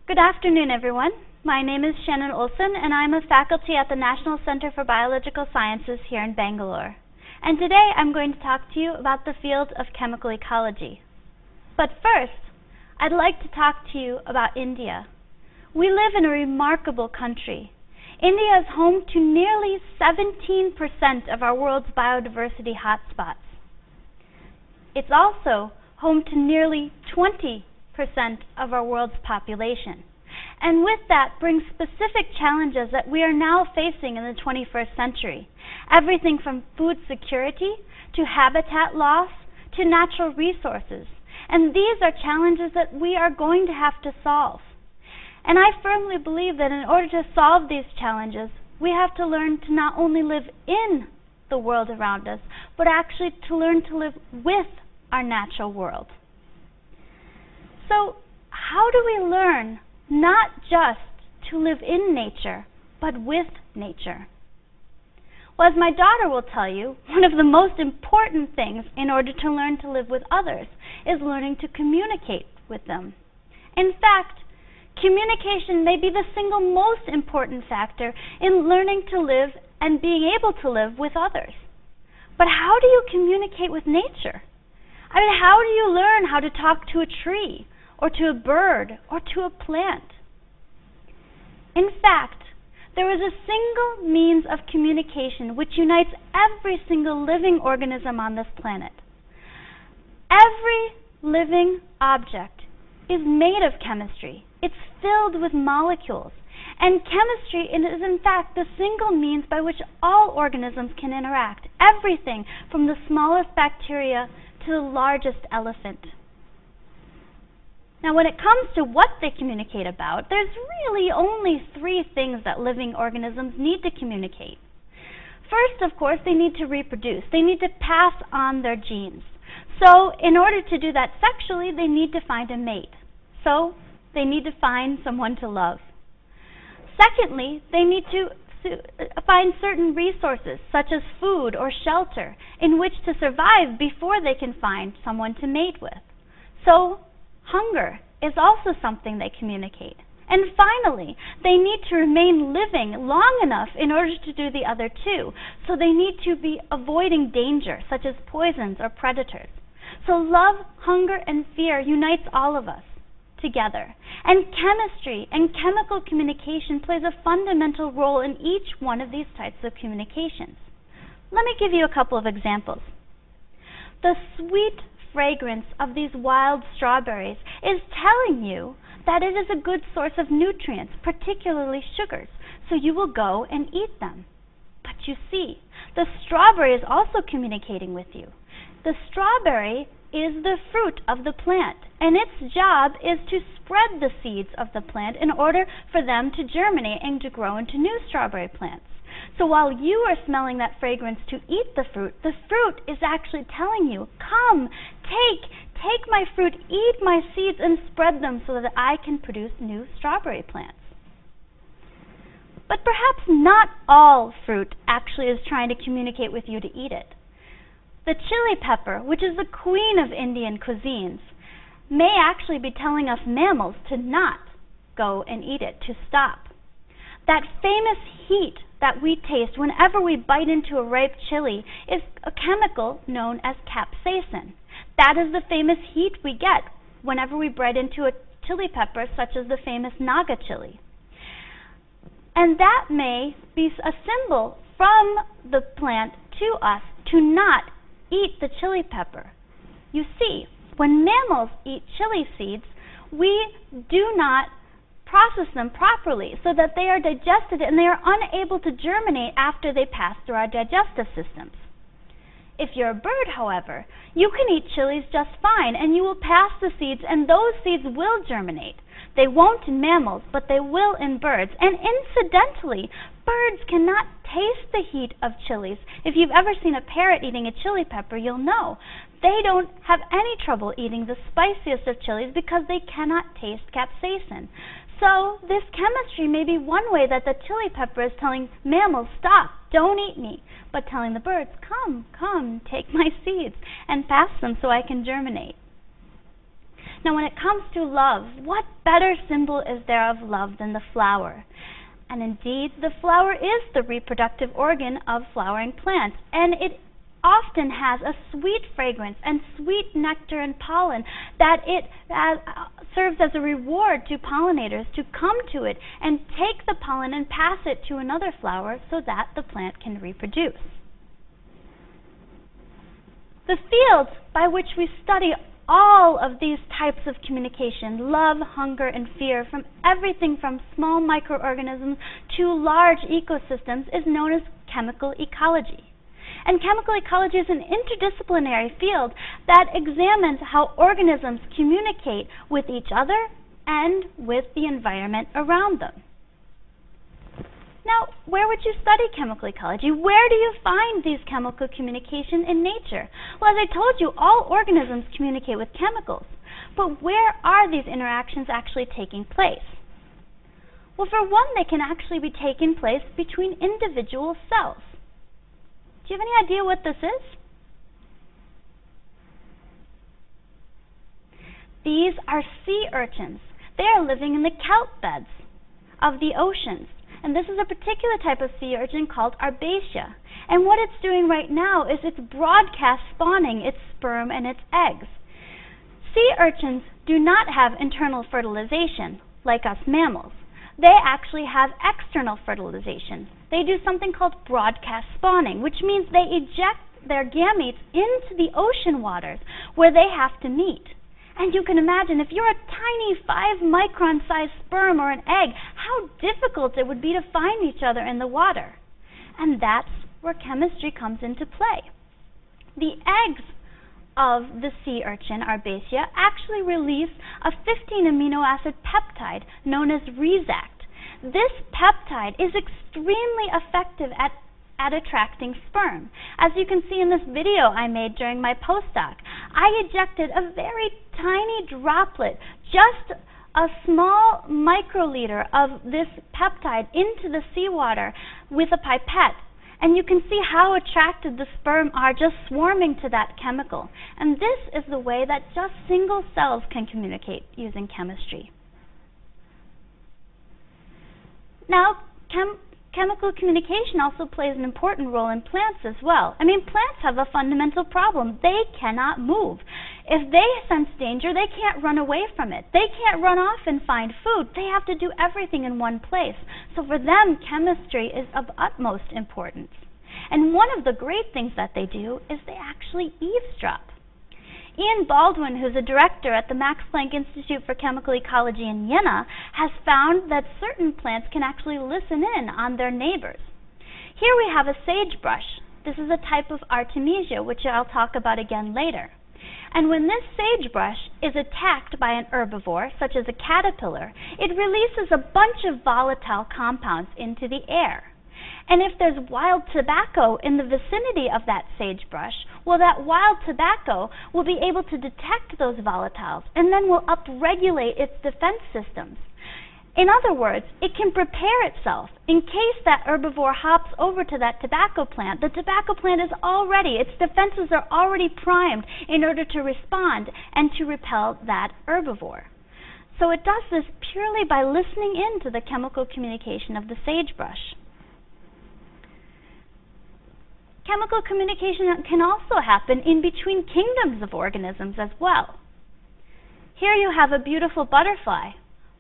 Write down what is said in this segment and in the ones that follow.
Good afternoon, everyone. My name is Shannon Olsson, and I'm a faculty at the National Center for Biological Sciences here in Bangalore. And today I'm going to talk to you about the field of chemical ecology. But first, I'd like to talk to you about India. We live in a remarkable country. India is home to nearly 17% of our world's biodiversity hotspots. It's also home to nearly 20% of our world's population. And with that brings specific challenges that we are now facing in the 21st century. Everything from food security to habitat loss to natural resources. And these are challenges that we are going to have to solve. And I firmly believe that in order to solve these challenges, we have to learn to not only live in the world around us, but actually to learn to live with our natural world. So, how do we learn not just to live in nature, but with nature? Well, as my daughter will tell you, one of the most important things in order to learn to live with others is learning to communicate with them. In fact, communication may be the single most important factor in learning to live and being able to live with others. But how do you communicate with nature? I mean, how do you learn how to talk to a tree, or to a bird, or to a plant? In fact, there is a single means of communication which unites every single living organism on this planet. Every living object is made of chemistry. It's filled with molecules. And chemistry is in fact the single means by which all organisms can interact. Everything from the smallest bacteria to the largest elephant. Now, when it comes to what they communicate about, there's really only three things that living organisms need to communicate. First, of course, they need to reproduce. They need to pass on their genes. So, in order to do that sexually, they need to find a mate. So, they need to find someone to love. Secondly, they need to find certain resources, such as food or shelter, in which to survive before they can find someone to mate with. So, hunger is also something they communicate. And finally, they need to remain living long enough in order to do the other two. So they need to be avoiding danger, such as poisons or predators. So love, hunger, and fear unites all of us together. And chemistry and chemical communication plays a fundamental role in each one of these types of communications. Let me give you a couple of examples. The sweet fragrance of these wild strawberries is telling you that it is a good source of nutrients, particularly sugars, so you will go and eat them. But you see, the strawberry is also communicating with you. The strawberry is the fruit of the plant, and its job is to spread the seeds of the plant in order for them to germinate and to grow into new strawberry plants. So while you are smelling that fragrance to eat the fruit is actually telling you, come, take my fruit, eat my seeds, and spread them so that I can produce new strawberry plants. But perhaps not all fruit actually is trying to communicate with you to eat it. The chili pepper, which is the queen of Indian cuisines, may actually be telling us mammals to not go and eat it, to stop. That famous heat that we taste whenever we bite into a ripe chili is a chemical known as capsaicin. That is the famous heat we get whenever we bite into a chili pepper, such as the famous Naga chili. And that may be a symbol from the plant to us to not eat the chili pepper. You see, when mammals eat chili seeds, we do not process them properly so that they are digested and they are unable to germinate after they pass through our digestive systems. If you're a bird, however, you can eat chilies just fine and you will pass the seeds and those seeds will germinate. They won't in mammals, but they will in birds. And incidentally, birds cannot taste the heat of chilies. If you've ever seen a parrot eating a chili pepper, you'll know. They don't have any trouble eating the spiciest of chilies because they cannot taste capsaicin. So this chemistry may be one way that the chili pepper is telling mammals, stop, don't eat me, but telling the birds, come, take my seeds and pass them so I can germinate. Now when it comes to love, what better symbol is there of love than the flower? And indeed, the flower is the reproductive organ of flowering plants, and it often has a sweet fragrance and sweet nectar and pollen that it serves as a reward to pollinators to come to it and take the pollen and pass it to another flower so that the plant can reproduce. The fields by which we study all of these types of communication, love, hunger, and fear, from everything from small microorganisms to large ecosystems, is known as chemical ecology. And chemical ecology is an interdisciplinary field that examines how organisms communicate with each other and with the environment around them. Now, where would you study chemical ecology? Where do you find these chemical communication in nature? Well, as I told you, all organisms communicate with chemicals. But where are these interactions actually taking place? Well, for one, they can actually be taking place between individual cells. Do you have any idea what this is? These are sea urchins. They are living in the kelp beds of the oceans. And this is a particular type of sea urchin called Arbacia. And what it's doing right now is it's broadcast spawning its sperm and its eggs. Sea urchins do not have internal fertilization like us mammals. They actually have external fertilization. They do something called broadcast spawning, which means they eject their gametes into the ocean waters where they have to meet. And you can imagine, if you're a tiny 5-micron sized sperm or an egg, how difficult it would be to find each other in the water. And that's where chemistry comes into play. The eggs of the sea urchin, Arbacia, actually release a 15 amino acid peptide known as Rezact. This peptide is extremely effective at attracting sperm. As you can see in this video I made during my postdoc, I ejected a very tiny droplet, just a small microliter of this peptide into the seawater with a pipette. And you can see how attracted the sperm are just swarming to that chemical. And this is the way that just single cells can communicate using chemistry. Now, chemical communication also plays an important role in plants as well. I mean, plants have a fundamental problem. They cannot move. If they sense danger, they can't run away from it. They can't run off and find food. They have to do everything in one place. So for them, chemistry is of utmost importance. And one of the great things that they do is they actually eavesdrop. Ian Baldwin, who's a director at the Max Planck Institute for Chemical Ecology in Jena, has found that certain plants can actually listen in on their neighbors. Here we have a sagebrush. This is a type of Artemisia, which I'll talk about again later. And when this sagebrush is attacked by an herbivore, such as a caterpillar, it releases a bunch of volatile compounds into the air. And if there's wild tobacco in the vicinity of that sagebrush, well, that wild tobacco will be able to detect those volatiles and then will upregulate its defense systems. In other words, it can prepare itself. In case that herbivore hops over to that tobacco plant, the tobacco plant is already, its defenses are already primed in order to respond and to repel that herbivore. So it does this purely by listening in to the chemical communication of the sagebrush. Chemical communication can also happen in between kingdoms of organisms as well. Here you have a beautiful butterfly.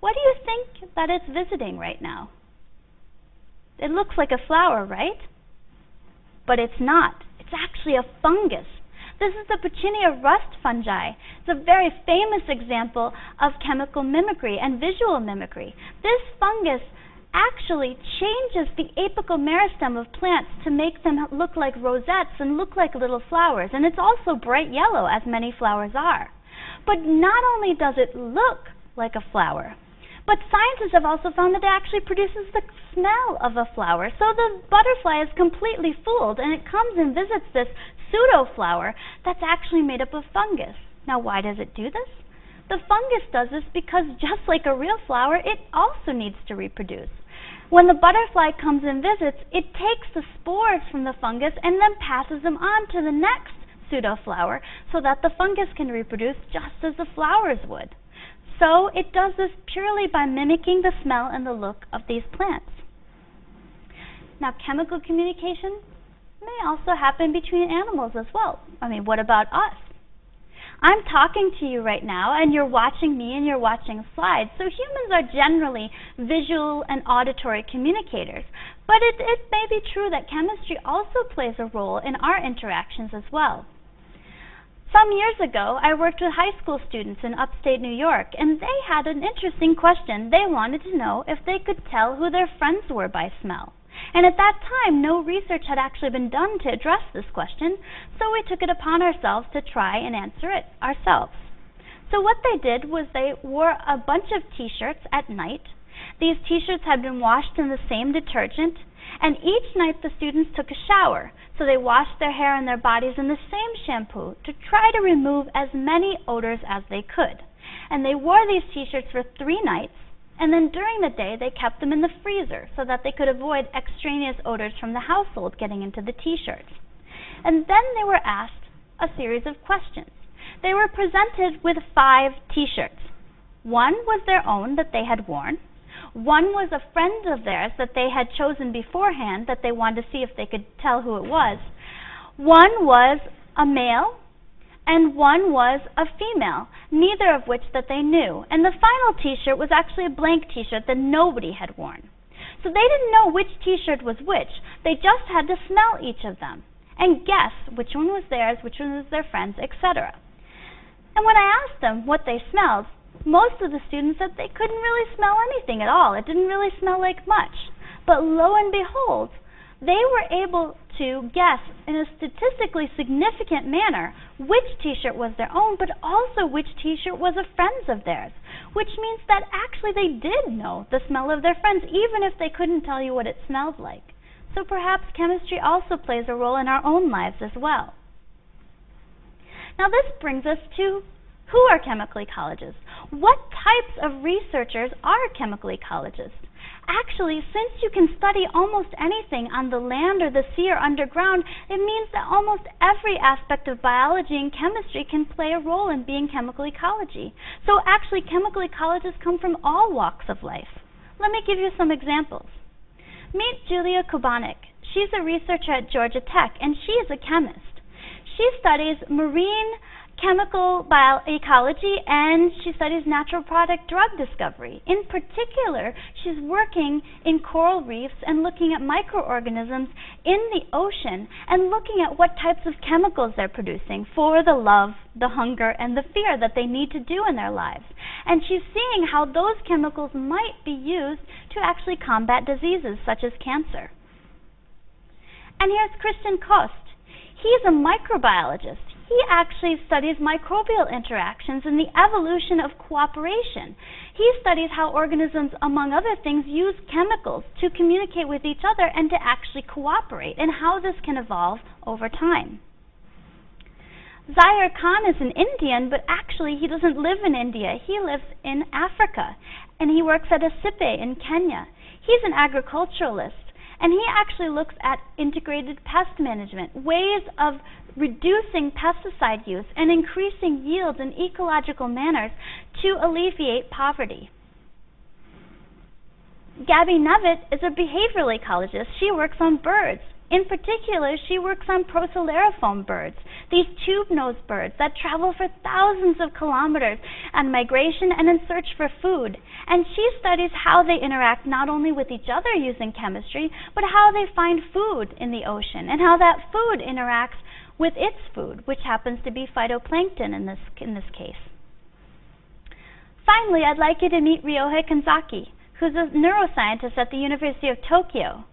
What do you think that it's visiting right now? It looks like a flower, right? But it's not. It's actually a fungus. This is the Puccinia rust fungi. It's a very famous example of chemical mimicry and visual mimicry. This fungus actually changes the apical meristem of plants to make them look like rosettes and look like little flowers. And it's also bright yellow, as many flowers are. But not only does it look like a flower, but scientists have also found that it actually produces the smell of a flower. So the butterfly is completely fooled, and it comes and visits this pseudo-flower that's actually made up of fungus. Now, why does it do this? The fungus does this because, just like a real flower, it also needs to reproduce. When the butterfly comes and visits, it takes the spores from the fungus and then passes them on to the next pseudoflower so that the fungus can reproduce just as the flowers would. So it does this purely by mimicking the smell and the look of these plants. Now, chemical communication may also happen between animals as well. I mean, what about us? I'm talking to you right now, and you're watching me, and you're watching slides. So humans are generally visual and auditory communicators. But it may be true that chemistry also plays a role in our interactions as well. Some years ago, I worked with high school students in upstate New York, and they had an interesting question. They wanted to know if they could tell who their friends were by smell. And at that time, no research had actually been done to address this question, so we took it upon ourselves to try and answer it ourselves. So what they did was they wore a bunch of t-shirts at night. These t-shirts had been washed in the same detergent, and each night the students took a shower. So they washed their hair and their bodies in the same shampoo to try to remove as many odors as they could. And they wore these t-shirts for 3 nights, and then during the day they kept them in the freezer so that they could avoid extraneous odors from the household getting into the t-shirts. And then they were asked a series of questions. They were presented with 5 t-shirts. One was their own that they had worn. One was a friend of theirs that they had chosen beforehand that they wanted to see if they could tell who it was. One was a male, and one was a female, neither of which that they knew. And the final t-shirt was actually a blank t-shirt that nobody had worn. So they didn't know which t-shirt was which. They just had to smell each of them and guess which one was theirs, which one was their friend's, etc. And when I asked them what they smelled, most of the students said they couldn't really smell anything at all. It didn't really smell like much. But lo and behold, they were able to guess in a statistically significant manner which t-shirt was their own, but also which t-shirt was a friend's of theirs, which means that actually they did know the smell of their friends, even if they couldn't tell you what it smelled like. So perhaps chemistry also plays a role in our own lives as well. Now this brings us to who are chemical ecologists? What types of researchers are chemical ecologists? Actually, since you can study almost anything on the land or the sea or underground, it means that almost every aspect of biology and chemistry can play a role in being chemical ecology. So actually, chemical ecologists come from all walks of life. Let me give you some examples. Meet Julia Kubanik. She's a researcher at Georgia Tech, and she is a chemist. She studies marine chemical ecology, and she studies natural product drug discovery. In particular, she's working in coral reefs and looking at microorganisms in the ocean and looking at what types of chemicals they're producing for the love, the hunger, and the fear that they need to do in their lives. And she's seeing how those chemicals might be used to actually combat diseases such as cancer. And here's Christian Kost. He's a microbiologist. He actually studies microbial interactions and the evolution of cooperation. He studies how organisms, among other things, use chemicals to communicate with each other and to actually cooperate, and how this can evolve over time. Zahir Khan is an Indian, but actually he doesn't live in India. He lives in Africa, and he works at Asipe in Kenya. He's an agriculturalist, and he actually looks at integrated pest management, ways of reducing pesticide use and increasing yields in ecological manners to alleviate poverty. Gabby Nevitt is a behavioral ecologist. She works on birds. In particular, she works on procelariform birds, these tube-nosed birds that travel for thousands of kilometers on migration and in search for food. And she studies how they interact not only with each other using chemistry, but how they find food in the ocean and how that food interacts with its food, which happens to be phytoplankton in this case. Finally, I'd like you to meet Ryohei Kanzaki, who's a neuroscientist at the University of Tokyo.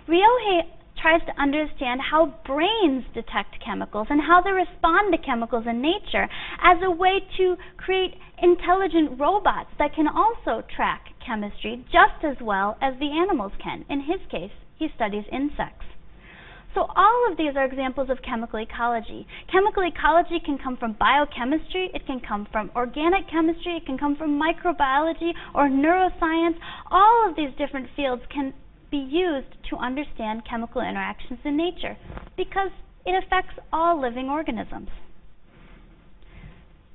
Ryohei tries to understand how brains detect chemicals and how they respond to chemicals in nature as a way to create intelligent robots that can also track chemistry just as well as the animals can. In his case, he studies insects. So all of these are examples of chemical ecology. Chemical ecology can come from biochemistry, it can come from organic chemistry, it can come from microbiology or neuroscience. All of these different fields can be used to understand chemical interactions in nature, because it affects all living organisms.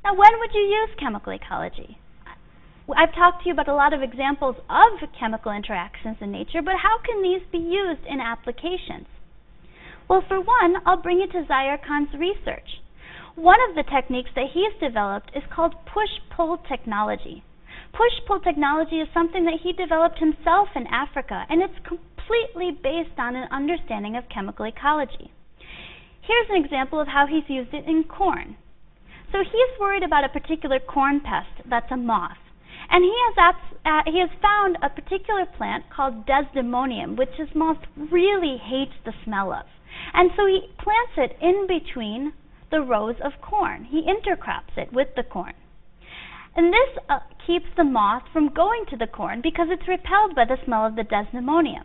Now, when would you use chemical ecology? I've talked to you about a lot of examples of chemical interactions in nature, but how can these be used in applications? Well, for one, I'll bring you to Zaire Khan's research. One of the techniques that he's developed is called push-pull technology. Push-pull technology is something that he developed himself in Africa, and it's completely based on an understanding of chemical ecology. Here's an example of how he's used it in corn. So he's worried about a particular corn pest that's a moth. And he has found a particular plant called desdemonium, which this moth really hates the smell of. And so he plants it in between the rows of corn. He intercrops it with the corn. And this keeps the moth from going to the corn because it's repelled by the smell of the desdemonium.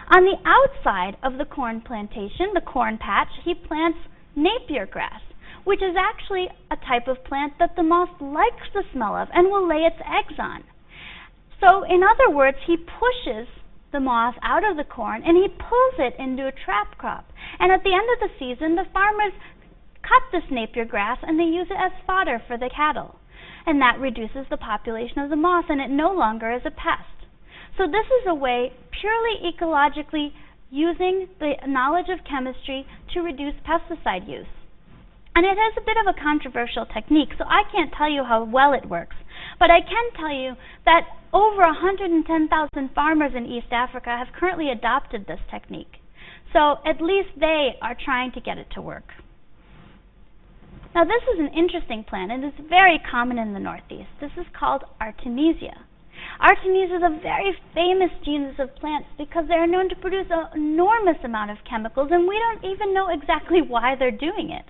On the outside of the corn plantation, the corn patch, he plants Napier grass, which is actually a type of plant that the moth likes the smell of and will lay its eggs on. So, in other words, he pushes the moth out of the corn and he pulls it into a trap crop. And at the end of the season, the farmers cut this Napier grass and they use it as fodder for the cattle. And that reduces the population of the moth, and it no longer is a pest. So this is a way, purely ecologically, using the knowledge of chemistry to reduce pesticide use. And it is a bit of a controversial technique, so I can't tell you how well it works. But I can tell you that over 110,000 farmers in East Africa have currently adopted this technique. So at least they are trying to get it to work. Now this is an interesting plant, and it's very common in the Northeast. This is called Artemisia. Artemisia is a very famous genus of plants because they are known to produce an enormous amount of chemicals, and we don't even know exactly why they're doing it.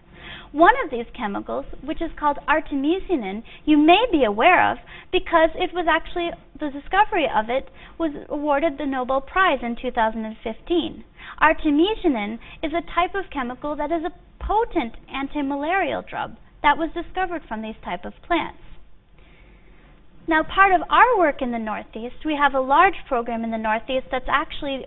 One of these chemicals, which is called artemisinin, you may be aware of because it was actually, the discovery of it was awarded the Nobel Prize in 2015. Artemisinin is a type of chemical that is a potent anti-malarial drug that was discovered from these type of plants. Now, part of our work in the Northeast, we have a large program in the Northeast that's actually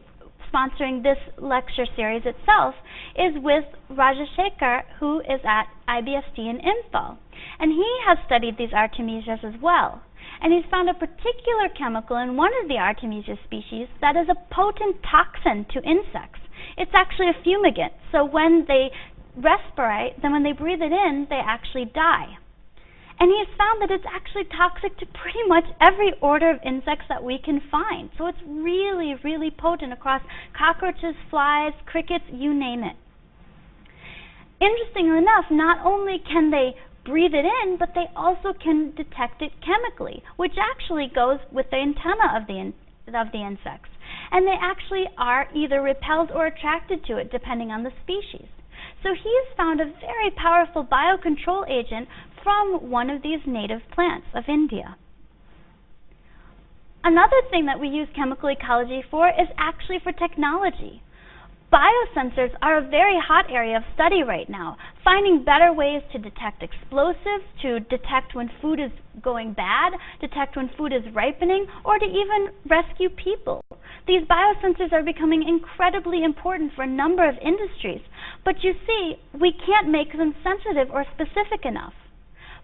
sponsoring this lecture series itself, is with Rajashekar, who is at IBSD in Imphal. And he has studied these artemisias as well. And he's found a particular chemical in one of the artemisia species that is a potent toxin to insects. It's actually a fumigant, so when they respirate, then when they breathe it in, they actually die. And he has found that it's actually toxic to pretty much every order of insects that we can find. So it's really, really potent across cockroaches, flies, crickets, you name it. Interestingly enough, not only can they breathe it in, but they also can detect it chemically, which actually goes with the antenna of the insects. And they actually are either repelled or attracted to it, depending on the species. So he has found a very powerful biocontrol agent from one of these native plants of India. Another thing that we use chemical ecology for is actually for technology. Biosensors are a very hot area of study right now, finding better ways to detect explosives, to detect when food is going bad, detect when food is ripening, or to even rescue people. These biosensors are becoming incredibly important for a number of industries, but you see, we can't make them sensitive or specific enough.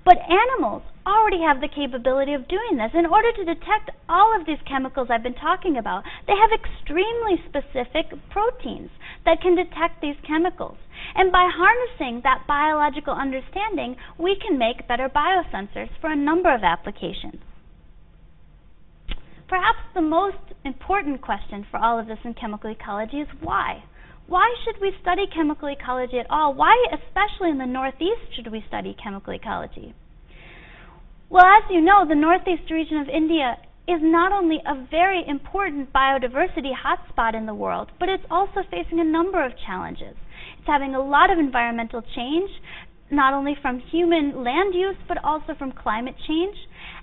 But animals already have the capability of doing this. In order to detect all of these chemicals I've been talking about, they have extremely specific proteins that can detect these chemicals. And by harnessing that biological understanding, we can make better biosensors for a number of applications. Perhaps the most important question for all of this in chemical ecology is why? Why should we study chemical ecology at all? Why, especially in the Northeast, should we study chemical ecology? Well, as you know, the Northeast region of India is not only a very important biodiversity hotspot in the world, but it's also facing a number of challenges. It's having a lot of environmental change, not only from human land use, but also from climate change.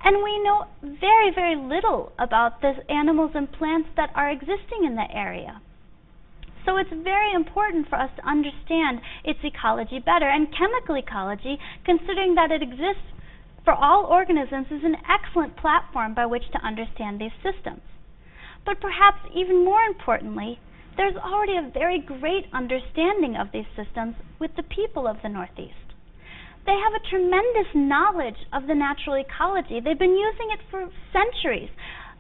And we know very, very little about the animals and plants that are existing in the area. So it's very important for us to understand its ecology better. And chemical ecology, considering that it exists for all organisms, is an excellent platform by which to understand these systems. But perhaps even more importantly, there's already a very great understanding of these systems with the people of the Northeast. They have a tremendous knowledge of the natural ecology. They've been using it for centuries,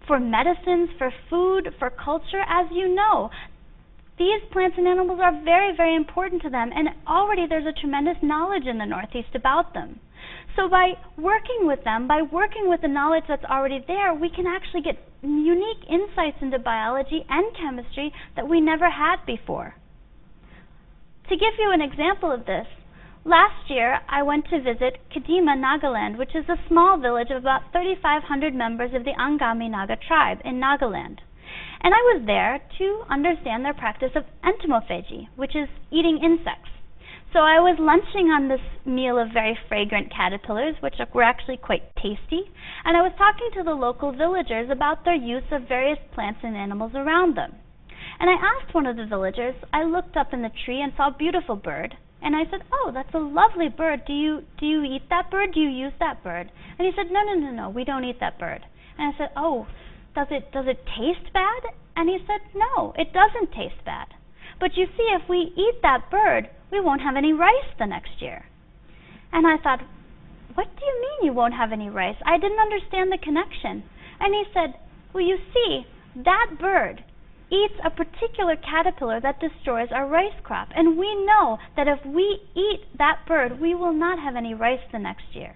for medicines, for food, for culture. As you know, these plants and animals are very, very important to them, and already there's a tremendous knowledge in the Northeast about them. So by working with them, by working with the knowledge that's already there, we can actually get unique insights into biology and chemistry that we never had before. To give you an example of this, last year I went to visit Kadima, Nagaland, which is a small village of about 3,500 members of the Angami Naga tribe in Nagaland. And I was there to understand their practice of entomophagy, which is eating insects. So I was lunching on this meal of very fragrant caterpillars, which were actually quite tasty, and I was talking to the local villagers about their use of various plants and animals around them. And I asked one of the villagers, I looked up in the tree and saw a beautiful bird, and I said, "Oh, that's a lovely bird. Do you eat that bird? Do you use that bird?" And he said, No, we don't eat that bird." And I said, "Oh, does it taste bad?" And he said, "No, it doesn't taste bad. But you see, if we eat that bird, we won't have any rice the next year." And I thought, "What do you mean you won't have any rice?" I didn't understand the connection. And he said, "Well, you see, that bird eats a particular caterpillar that destroys our rice crop. And we know that if we eat that bird, we will not have any rice the next year."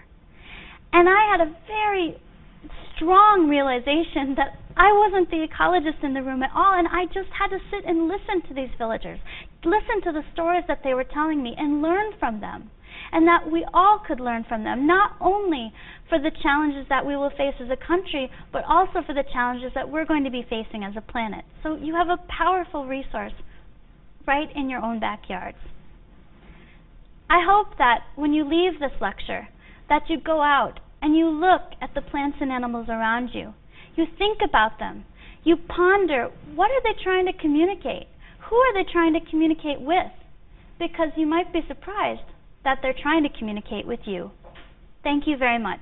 And I had a very strong realization that I wasn't the ecologist in the room at all, and I just had to sit and listen to these villagers, listen to the stories that they were telling me, and learn from them. And that we all could learn from them, not only for the challenges that we will face as a country, but also for the challenges that we're going to be facing as a planet. So you have a powerful resource right in your own backyards. I hope that when you leave this lecture, that you go out and you look at the plants and animals around you. You think about them. You ponder, what are they trying to communicate? Who are they trying to communicate with? Because you might be surprised that they're trying to communicate with you. Thank you very much.